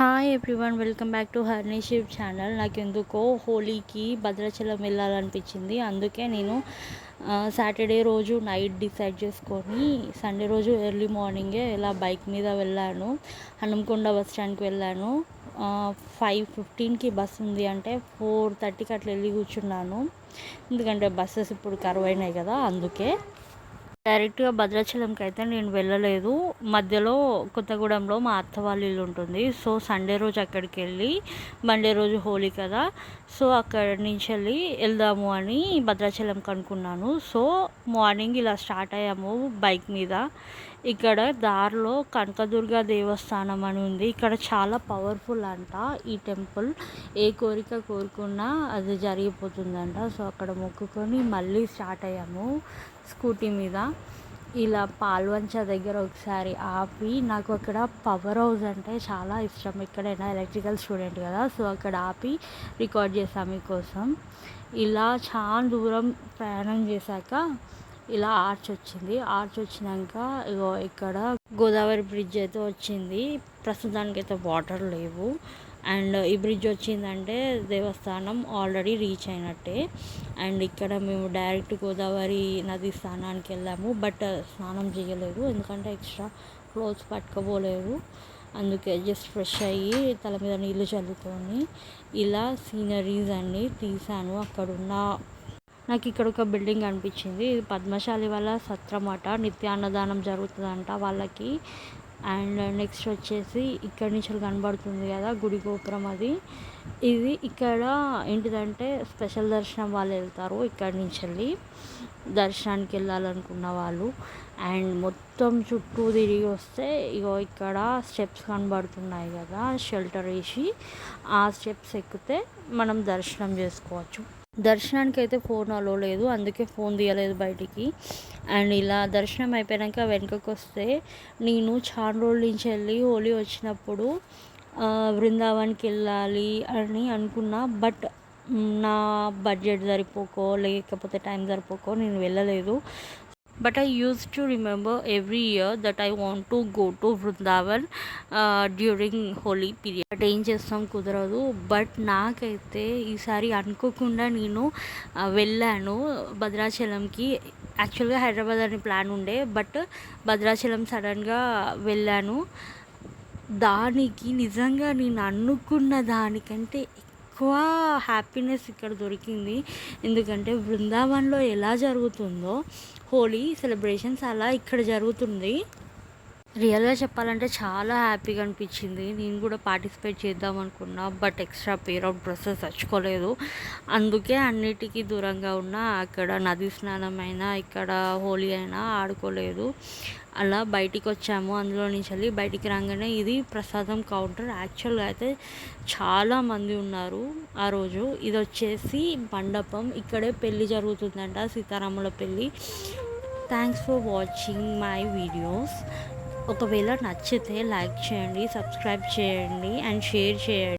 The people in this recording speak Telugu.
Hi everyone, welcome back to Harnish channel. నాకెందుకో హోలీకి భద్రాచలం వెళ్ళాలనిపించింది. అందుకే నేను సాటర్డే రోజు నైట్ డిసైడ్ చేసుకొని సండే రోజు ఎర్లీ మార్నింగే ఇలా బైక్ మీద వెళ్ళాను. హనుమకొండ బస్ స్టాండ్కి వెళ్ళాను. 5:15కి బస్ ఉంది అంటే 4:30కి అట్లా వెళ్ళి కూర్చున్నాను. ఎందుకంటే బస్సెస్ ఇప్పుడు కరువైనాయి కదా, అందుకే డైరెక్ట్గా భద్రాచలంకి అయితే నేను వెళ్ళలేదు. మధ్యలో కొత్తగూడెంలో మా అత్త వాళ్ళ ఇల్లు ఉంటుంది. సో సండే రోజు అక్కడికి వెళ్ళి మండే రోజు హోలీ కదా, సో అక్కడి నుంచి వెళ్ళి వెళ్దాము అని భద్రాచలంకి అనుకున్నాను. సో మార్నింగ్ ఇలా స్టార్ట్ అయ్యాము బైక్ మీద. ఇక్కడ దారిలో కనకదుర్గ దేవస్థానం అని ఉంది. ఇక్కడ చాలా పవర్ఫుల్ అంట ఈ టెంపుల్. ఏ కోరిక కోరుకున్నా అది జరిగిపోతుందంట. సో అక్కడ మొక్కుకొని మళ్ళీ స్టార్ట్ అయ్యాము స్కూటీ మీద. ఇలా పాల్వంచ దగ్గర ఒకసారి ఆపి, నాకు అక్కడ పవర్ హౌస్ అంటే చాలా ఇష్టం. ఎక్కడైనా ఎలక్ట్రికల్ స్టూడెంట్ కదా, సో అక్కడ ఆపి రికార్డ్ చేసాము మీకోసం. ఇలా చాలా దూరం ప్రయాణం చేశాక ఇలా ఆర్చ్ వచ్చింది. ఆర్చ్ వచ్చినాక ఇగో ఇక్కడ గోదావరి బ్రిడ్జ్ అయితే వచ్చింది. ప్రస్తుతానికైతే వాటర్ లేవు. అండ్ ఈ బ్రిడ్జ్ వచ్చిందంటే దేవస్థానం ఆల్రెడీ రీచ్ అయినట్టే. అండ్ ఇక్కడ మేము డైరెక్ట్ గోదావరి నది స్నానానికి వెళ్ళాము. బట్ స్నానం చేయలేదు, ఎందుకంటే ఎక్స్ట్రా క్లోత్స్ పట్టుకోపోలేదు. అందుకే జస్ట్ ఫ్రెష్ అయ్యి తల మీద నీళ్ళు చల్లుకొని ఇలా సీనరీస్ అన్నీ తీసాను. అక్కడున్న నాకు ఇక్కడ ఒక బిల్డింగ్ అనిపించింది. ఇది పద్మశాలి వాళ్ళ సత్రమాట, నిత్యాన్నదానం జరుగుతుందంట వాళ్ళకి. అండ్ నెక్స్ట్ వచ్చేసి ఇక్కడి నుంచి కనబడుతుంది కదా గుడి గోపురం, అది ఇది ఇక్కడ ఏంటిదంటే స్పెషల్ దర్శనం వాళ్ళు వెళ్తారు ఇక్కడి నుంచి వెళ్ళి, దర్శనానికి వెళ్ళాలనుకున్న వాళ్ళు. అండ్ మొత్తం చుట్టూ తిరిగి వస్తే ఇగో ఇక్కడ స్టెప్స్ కనబడుతున్నాయి కదా, షెల్టర్ వేసి ఆ స్టెప్స్ ఎక్కితే మనం దర్శనం చేసుకోవచ్చు. దర్శనానికి అయితే ఫోన్ అలో లేదు, అందుకే ఫోన్ తీయలేదు బయటికి. అండ్ ఇలా దర్శనం అయిపోయాక వెనుకకు వస్తే నేను చాలా రోజుల నుంచి వెళ్ళి హోలీ వచ్చినప్పుడు బృందావన్కి వెళ్ళాలి అని అనుకున్నా. బట్ నా బడ్జెట్ సరిపోకో లేకపోతే టైం సరిపోకో నేను వెళ్ళలేదు. But I used to remember every year that I want to go to Vrindavan during Holi period. But ఏం చేస్తాం, కుదరదు. బట్ నాకైతే ఈసారి అనుకోకుండా నేను వెళ్ళాను భద్రాచలంకి. యాక్చువల్గా హైదరాబాద్ అని ప్లాన్ ఉండే, బట్ భద్రాచలం సడన్గా వెళ్ళాను. దానికి నిజంగా నేను అనుకున్న దానికంటే ఎక్కువ హ్యాపీనెస్ ఇక్కడ దొరికింది. ఎందుకంటే బృందావన్లో ఎలా జరుగుతుందో హోలీ సెలబ్రేషన్స్ అలా ఇక్కడ జరుగుతుంది. రియల్గా చెప్పాలంటే చాలా హ్యాపీగా అనిపించింది. నేను కూడా పార్టిసిపేట్ చేద్దాం అనుకున్నా, but extra pair of dresses తెచ్చుకోలేదు. అందుకే అన్నిటికీ దూరంగా ఉన్న అక్కడ నది స్నానం అయినా ఇక్కడ హోలీ అయినా ఆడుకోలేదు. అలా బయటికి వచ్చాము. అందులో నుంచి వెళ్ళి బయటికి రాగానే ఇది ప్రసాదం కౌంటర్. యాక్చువల్గా అయితే చాలామంది ఉన్నారు ఆ రోజు. ఇది వచ్చేసి మండపం, ఇక్కడే పెళ్ళి జరుగుతుందంట, సీతారాముల పెళ్ళి. Thanks for watching my videos. ఒకవేళ నచ్చితే లైక్ చేయండి, సబ్స్క్రైబ్ చేయండి అండ్ షేర్ చేయండి.